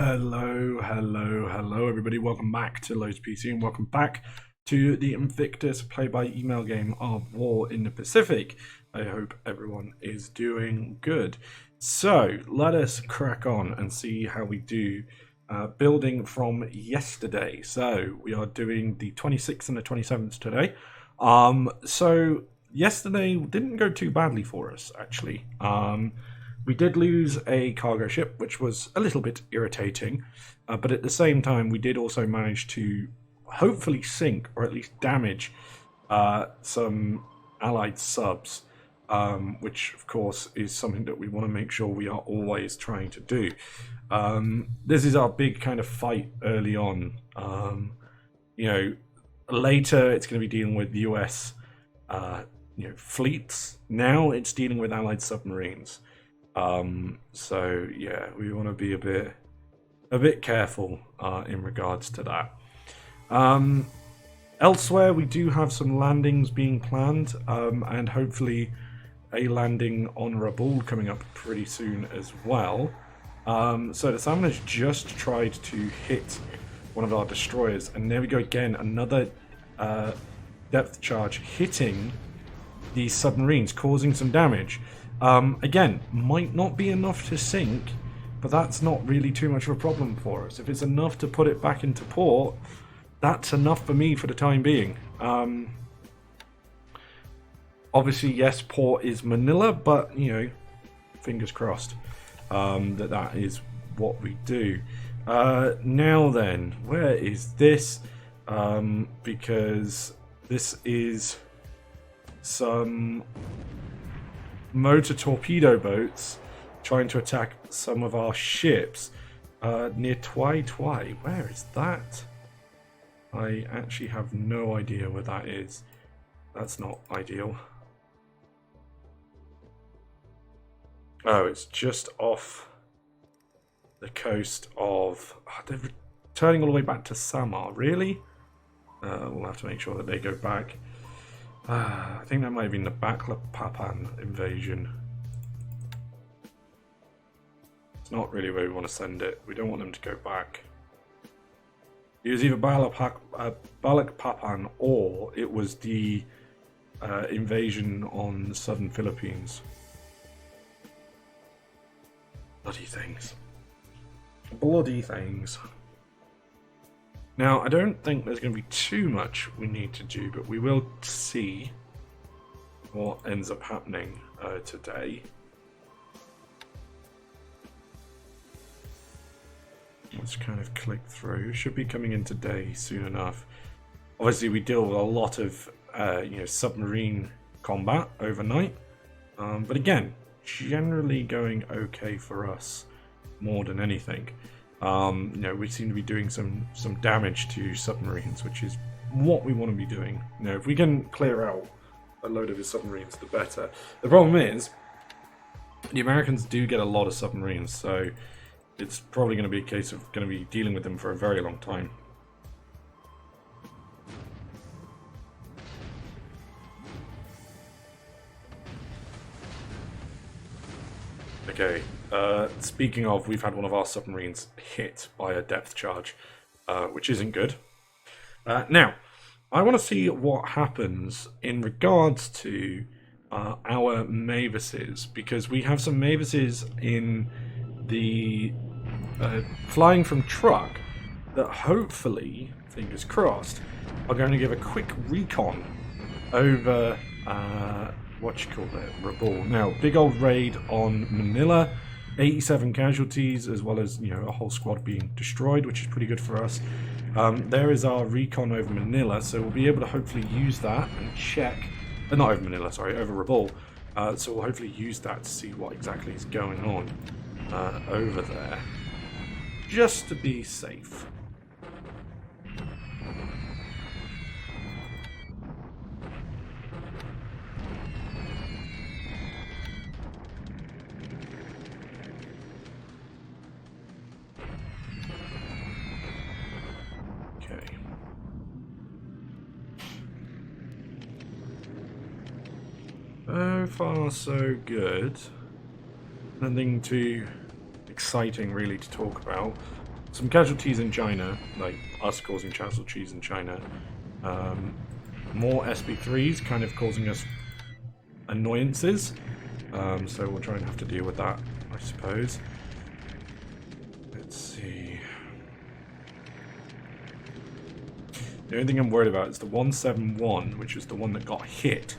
Hello, everybody. Welcome back to Lowe's PC and welcome back to the Invictus play-by-email game of War in the Pacific. I hope everyone is doing good. So, let us crack on and see how we do building from yesterday. So, we are doing the 26th and the 27th today. So, yesterday didn't go too badly for us, actually. We did lose a cargo ship, which was a little bit irritating, but at the same time, we did also manage to hopefully sink or at least damage some allied subs, which of course is something that we want to make sure we are always trying to do. This is our big kind of fight early on. Later it's going to be dealing with US, fleets. Now it's dealing with allied submarines. So yeah, we want to be a bit careful in regards to that. Elsewhere, we do have some landings being planned, and hopefully a landing on Rabaul coming up pretty soon as well. So the Salmon has just tried to hit one of our destroyers, and there we go again, another depth charge hitting these submarines, causing some damage. Again, might not be enough to sink, but that's not really too much of a problem for us. If it's enough to put it back into port, that's enough for me for the time being. Obviously, yes, port is Manila, but, fingers crossed that is what we do. Now then, where is this? Because this is some motor torpedo boats trying to attack some of our ships near Twai Twai. Where is that? I actually have no idea where that is. That's not ideal. Oh, it's just off the coast of... they're returning all the way back to Samar. Really? We'll have to make sure that they go back. I think that might have been the Baklapapan invasion. It's not really where we want to send it. We don't want them to go back. It was either Balikpapan or it was the invasion on the southern Philippines. Bloody things. Bloody things. Now, I don't think there's going to be too much we need to do, but we will see what ends up happening today. Let's kind of click through. It should be coming in today soon enough. Obviously, we deal with a lot of submarine combat overnight, but again, generally going okay for us more than anything. We seem to be doing some damage to submarines, which is what we want to be doing. If we can clear out a load of his submarines, the better. The problem is, the Americans do get a lot of submarines, so it's probably going to be a case of going to be dealing with them for a very long time. Okay. Speaking of, we've had one of our submarines hit by a depth charge, which isn't good. Now, I want to see what happens in regards to our Mavises, because we have some Mavises in the flying from truck that hopefully, fingers crossed, are going to give a quick recon over Rabaul. Now, big old raid on Manila. 87 casualties, as well as a whole squad being destroyed, which is pretty good for us. There is our recon over Manila, so we'll be able to hopefully use that and check. Not over Manila, sorry, over Rabaul. So we'll hopefully use that to see what exactly is going on over there, just to be safe. So far, so good. Nothing too exciting really to talk about. some casualties in China, like us causing casualties in China. More SB3s kind of causing us annoyances. So we'll try and have to deal with that, I suppose. Let's see. The only thing I'm worried about is the 171, which is the one that got hit,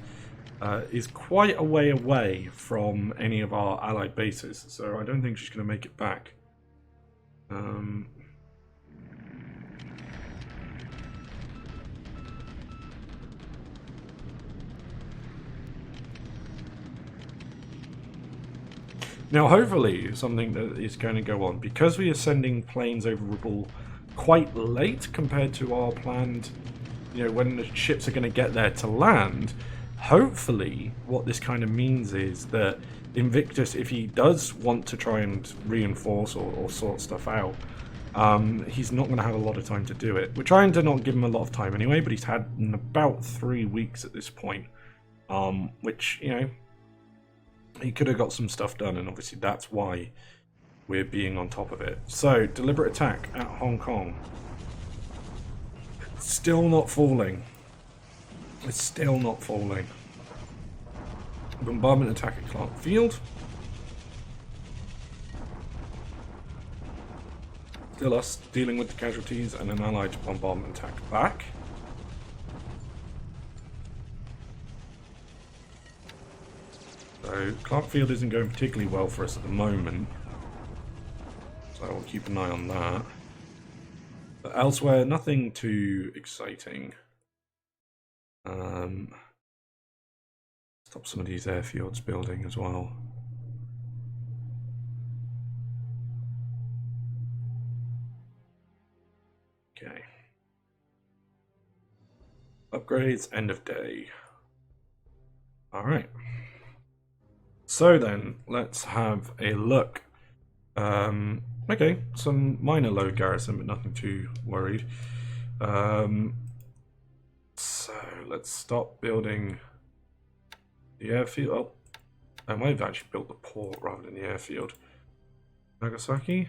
is quite a way away from any of our allied bases, so I don't think she's going to make it back. Now, hopefully, something that is going to go on, because we are sending planes over Rabaul quite late compared to our planned, you know, when the ships are going to get there to land. Hopefully, what this kind of means is that Invictus, if he does want to try and reinforce or sort stuff out, he's not going to have a lot of time to do it. We're trying to not give him a lot of time anyway, but he's had about 3 weeks at this point, which, you know, he could have got some stuff done, and obviously that's why we're being on top of it. So, deliberate attack at Hong Kong. Still not falling. It's still not falling. Bombardment attack at Clark Field. Still us dealing with the casualties and an allied bombardment attack back. So Clark Field isn't going particularly well for us at the moment. So we'll keep an eye on that. But elsewhere, nothing too exciting. Stop some of these airfields building as well. Okay. Upgrades, end of day. Alright. So then, let's have a look. Okay, some minor load garrison, but nothing too worried. So let's stop building the airfield. Oh, I might have actually built the port rather than the airfield. Nagasaki,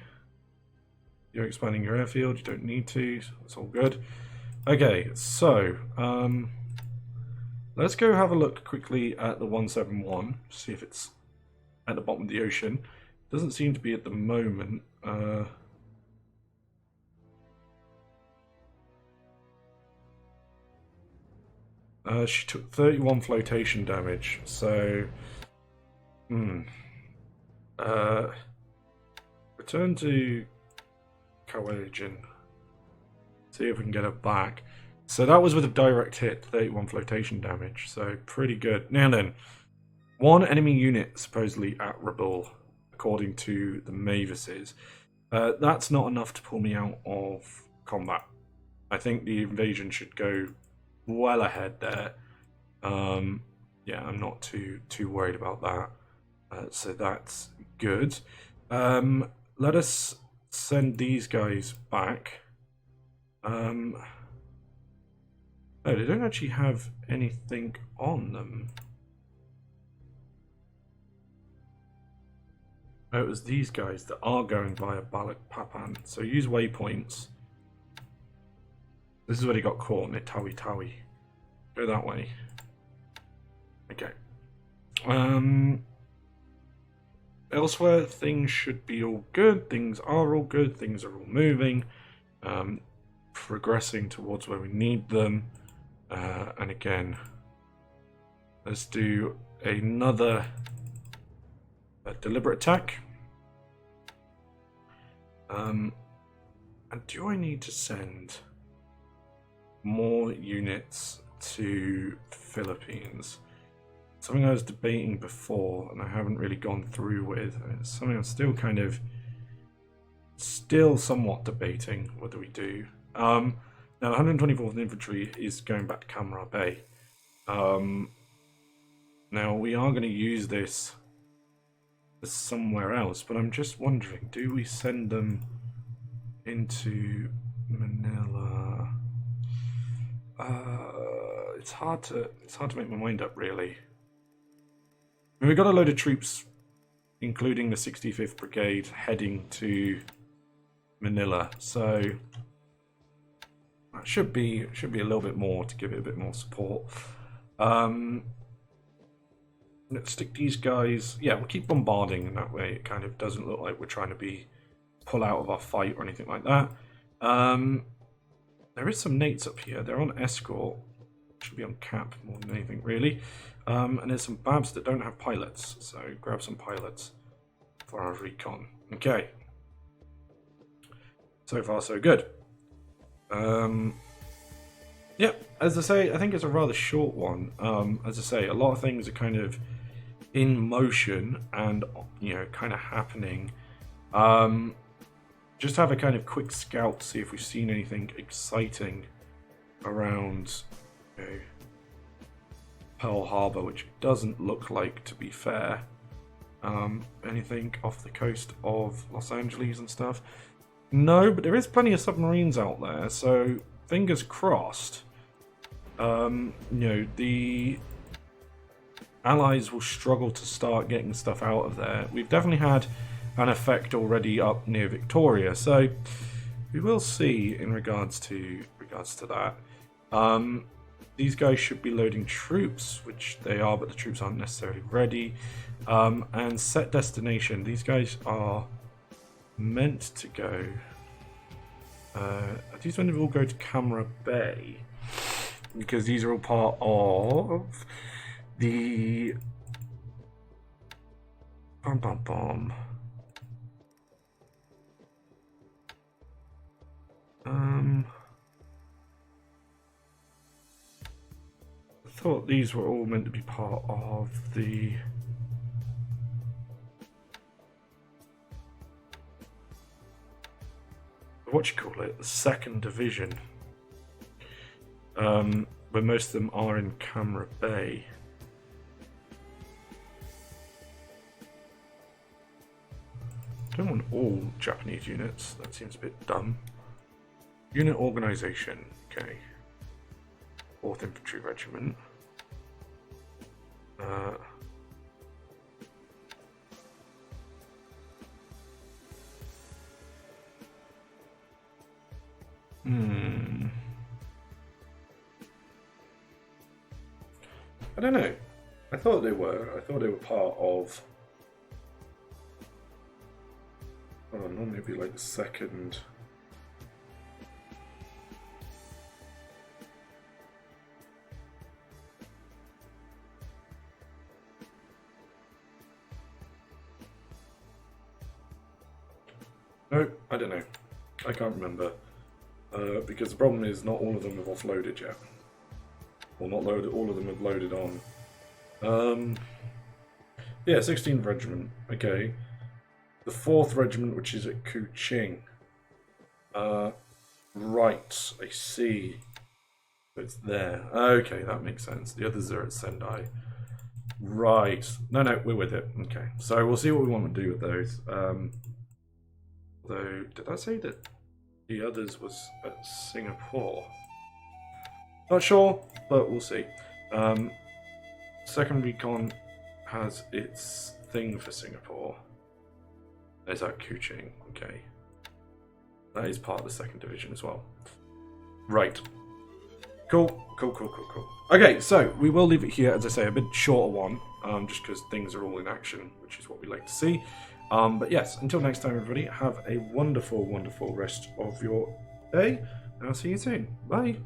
you're expanding your airfield. You don't need to. So that's all good. Okay, so let's go have a look quickly at the 171. See if it's at the bottom of the ocean. Doesn't seem to be at the moment. She took 31 flotation damage, so return to Kawaijin. See if we can get her back. So that was with a direct hit, 31 flotation damage, so pretty good. Now then, one enemy unit supposedly at Rabaul, according to the Mavises. That's not enough to pull me out of combat. I think the invasion should go well ahead there. Yeah, I'm not too worried about that. So that's good. Let us send these guys back. Oh, they don't actually have anything on them. Oh, it was these guys that are going via Balikpapan. So use waypoints. This is where he got caught, Nitawi Tawi. Go that way. Okay. Elsewhere, things should be all good. Things are all good. Things are all moving. Progressing towards where we need them. And again, let's do another deliberate attack. And do I need to send more units to Philippines? Something I was debating before and I haven't really gone through with. It's something I'm still somewhat debating whether we do. Now, 124th Infantry is going back to Kamara Bay. Now, we are going to use this somewhere else, but I'm just wondering, do we send them into Manila? It's hard to make my mind up, really. I mean, we've got a load of troops, including the 65th Brigade, heading to Manila. So that should be a little bit more to give it a bit more support. Let's stick these guys. Yeah, we'll keep bombarding, and that way it kind of doesn't look like we're trying to pull out of our fight or anything like that. There is some nates up here. They're on escort. Should be on cap more than anything, really. And there's some babs that don't have pilots, so grab some pilots for our recon. Okay. So far, so good. Yeah, as I say, I think it's a rather short one. As I say, a lot of things are kind of in motion and, you know, kind of happening. Just have a kind of quick scout to see if we've seen anything exciting around, you know, Pearl Harbor, which doesn't look like, to be fair. Anything off the coast of Los Angeles and stuff? No, but there is plenty of submarines out there, so fingers crossed. You know, the Allies will struggle to start getting stuff out of there. We've definitely had an effect already up near Victoria, so we will see in regards to that. These guys should be loading troops, which they are, but the troops aren't necessarily ready. And set destination. These guys are meant to go. These ones will go to Camera Bay because these are all part of the I thought these were all meant to be part of the what you call it, the 2nd Division, where most of them are in Camera Bay. Don't want all Japanese units, that seems a bit dumb. Unit organization, okay. 4th Infantry Regiment. I don't know. I thought they were part of. Oh, normally it'd be like the 2nd. No, I don't know. I can't remember. Because the problem is not all of them have offloaded yet. Or not loaded, all of them have loaded on. Yeah, 16th Regiment. Okay. The 4th Regiment, which is at Kuching. Right, I see. It's there. Okay, that makes sense. The others are at Sendai. Right. No, we're with it. Okay. So we'll see what we want to do with those. Though, did I say that the others was at Singapore? Not sure, but we'll see. 2nd Recon has its thing for Singapore. There's that Kuching, okay. That is part of the 2nd Division as well. Right. Cool. Okay, so we will leave it here, as I say, a bit shorter one, just because things are all in action, which is what we like to see. But yes, until next time, everybody, have a wonderful, wonderful rest of your day, and I'll see you soon. Bye.